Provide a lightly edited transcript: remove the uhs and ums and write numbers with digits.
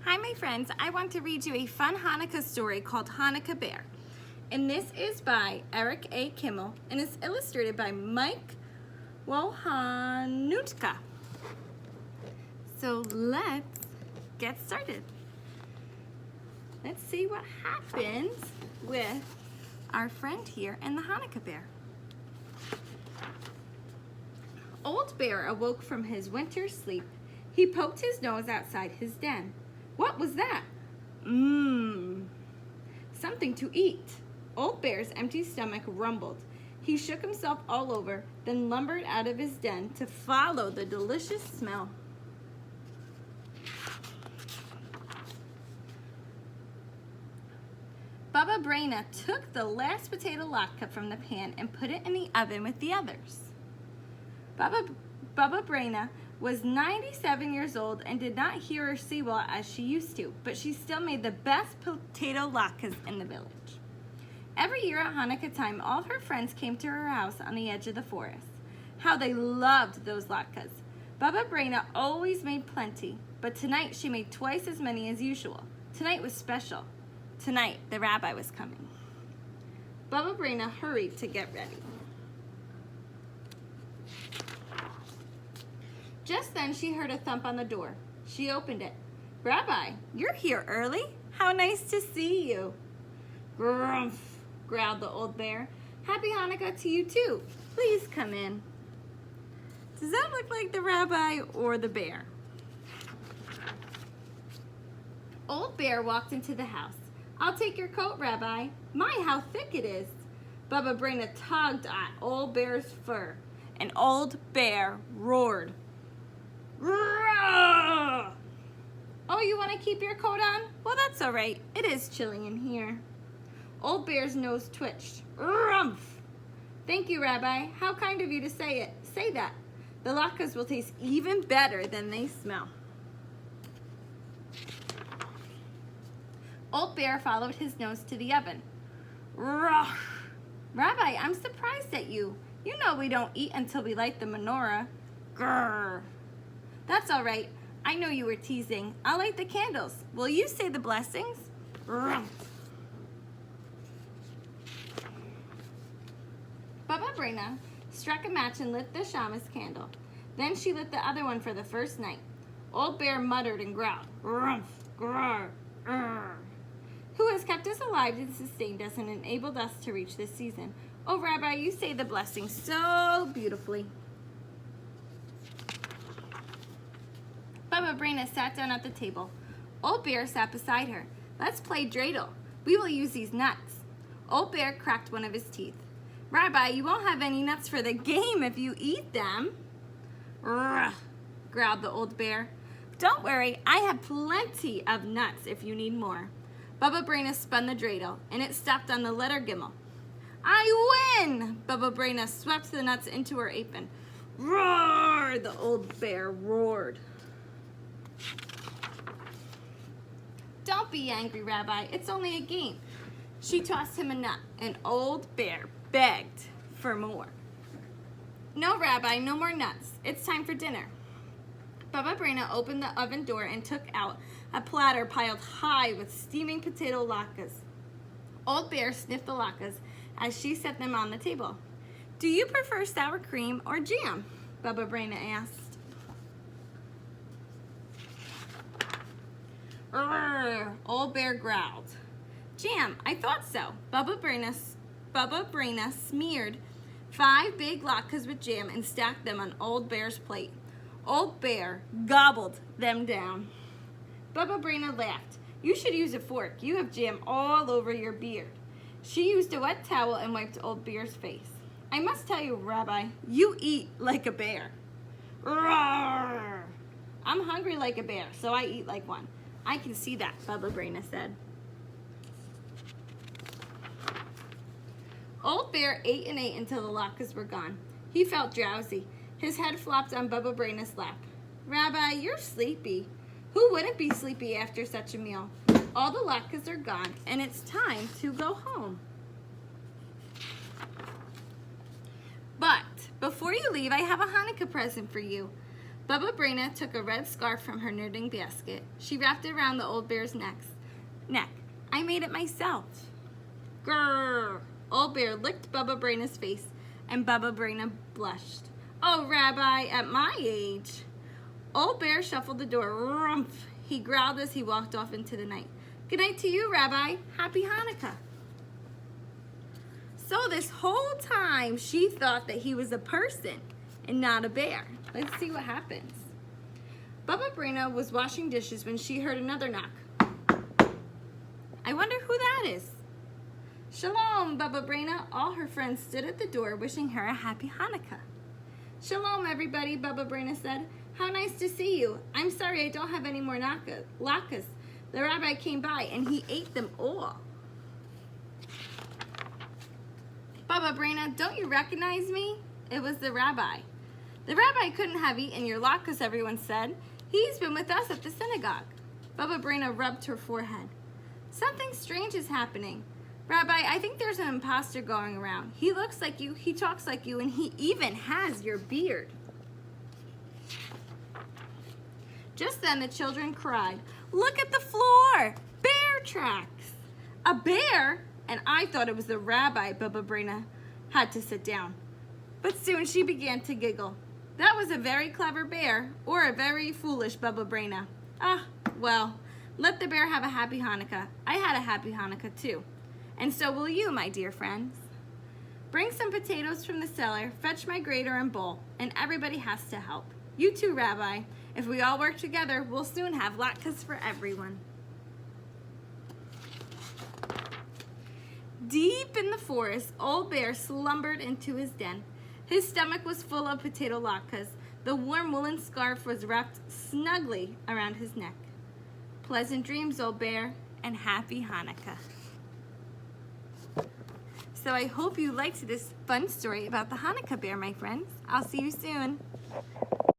Hi my friends, I want to read you a fun Hanukkah story called Hanukkah Bear. And this is by Eric A. Kimmel and is illustrated by Mike Hanukkah. So let's get started. Let's see what happens with our friend here and the Hanukkah Bear. Old Bear awoke from his winter sleep. He poked his nose outside his den. What was that? Something to eat. Old Bear's empty stomach rumbled. He shook himself all over, then lumbered out of his den to follow the delicious smell. Baba Braina took the last potato latke from the pan and put it in the oven with the others. Baba Braina was 97 years old and did not hear or see well as she used to, but she still made the best potato latkes in the village. Every year at Hanukkah time, all of her friends came to her house on the edge of the forest. How they loved those latkes. Baba Braina always made plenty, but tonight she made twice as many as usual. Tonight was special. Tonight, the rabbi was coming. Baba Braina hurried to get ready. Just then she heard a thump on the door. She opened it. Rabbi, you're here early? How nice to see you. Grumph, growled the old bear. Happy Hanukkah to you too. Please come in. Does that look like the rabbi or the bear? Old Bear walked into the house. I'll take your coat, Rabbi. My, how thick it is. Baba Braina tugged at Old Bear's fur, and Old Bear roared. Roar! Oh, you want to keep your coat on? Well, that's all right. It is chilly in here. Old Bear's nose twitched. Rumph! Thank you, Rabbi. How kind of you to say it. Say that. The latkes will taste even better than they smell. Old Bear followed his nose to the oven. Roar! Rabbi, I'm surprised at you. You know we don't eat until we light the menorah. Grrr! That's all right. I know you were teasing. I'll light the candles. Will you say the blessings? Baba Braina struck a match and lit the shamus candle. Then she lit the other one for the first night. Old Bear muttered and growled. Rumph, grrr, grrr. Who has kept us alive and sustained us and enabled us to reach this season? Oh, Rabbi, you say the blessings so beautifully. Baba Braina sat down at the table. Old Bear sat beside her. Let's play dreidel. We will use these nuts. Old Bear cracked one of his teeth. Rabbi, you won't have any nuts for the game if you eat them. Rrr, growled the old bear. Don't worry, I have plenty of nuts if you need more. Baba Braina spun the dreidel, and it stopped on the letter Gimel. I win! Baba Braina swept the nuts into her apron. Roar! The old bear roared. Don't be angry, Rabbi. It's only a game. She tossed him a nut, and Old Bear begged for more. No, Rabbi, no more nuts. It's time for dinner. Baba Braina opened the oven door and took out a platter piled high with steaming potato latkes. Old Bear sniffed the latkes as she set them on the table. Do you prefer sour cream or jam? Baba Braina asked. Urgh, Old Bear growled. Jam, I thought so. Baba Braina smeared 5 big latkes with jam and stacked them on Old Bear's plate. Old Bear gobbled them down. Baba Braina laughed. You should use a fork. You have jam all over your beard. She used a wet towel and wiped Old Bear's face. I must tell you, Rabbi, you eat like a bear. Roar! I'm hungry like a bear, so I eat like one. I can see that, Baba Braina said. Old Bear ate and ate until the latkes were gone. He felt drowsy. His head flopped on Baba Braina's lap. Rabbi, you're sleepy. Who wouldn't be sleepy after such a meal? All the latkes are gone, and it's time to go home. But before you leave, I have a Hanukkah present for you. Baba Brina took a red scarf from her knitting basket. She wrapped it around the old bear's neck. I made it myself. Grrr! Old Bear licked Baba Brina's face, and Baba Brina blushed. Oh, Rabbi, at my age. Old Bear shuffled the door. Rumph! He growled as he walked off into the night. Good night to you, Rabbi. Happy Hanukkah. So this whole time, she thought that he was a person and not a bear. Let's see what happens. Baba Brina was washing dishes when she heard another knock. I wonder who that is. Shalom, Baba Brina. All her friends stood at the door wishing her a happy Hanukkah. Shalom, everybody, Baba Brina said. How nice to see you. I'm sorry I don't have any more latkes. The rabbi came by and he ate them all. Baba Brina, don't you recognize me? It was the rabbi. The rabbi couldn't have eaten your latkes, everyone said. He's been with us at the synagogue. Baba Brina rubbed her forehead. Something strange is happening. Rabbi, I think there's an imposter going around. He looks like you, he talks like you, and he even has your beard. Just then the children cried, Look at the floor! Bear tracks! A bear? And I thought it was the rabbi. Baba Brina had to sit down. But soon she began to giggle. That was a very clever bear, or a very foolish Baba Brina. Ah, well, let the bear have a happy Hanukkah. I had a happy Hanukkah too. And so will you, my dear friends. Bring some potatoes from the cellar, fetch my grater and bowl, and everybody has to help. You too, Rabbi. If we all work together, we'll soon have latkes for everyone. Deep in the forest, Old Bear slumbered into his den. His stomach was full of potato latkes. The warm woolen scarf was wrapped snugly around his neck. Pleasant dreams, Old Bear, and happy Hanukkah. So I hope you liked this fun story about the Hanukkah bear, my friends. I'll see you soon.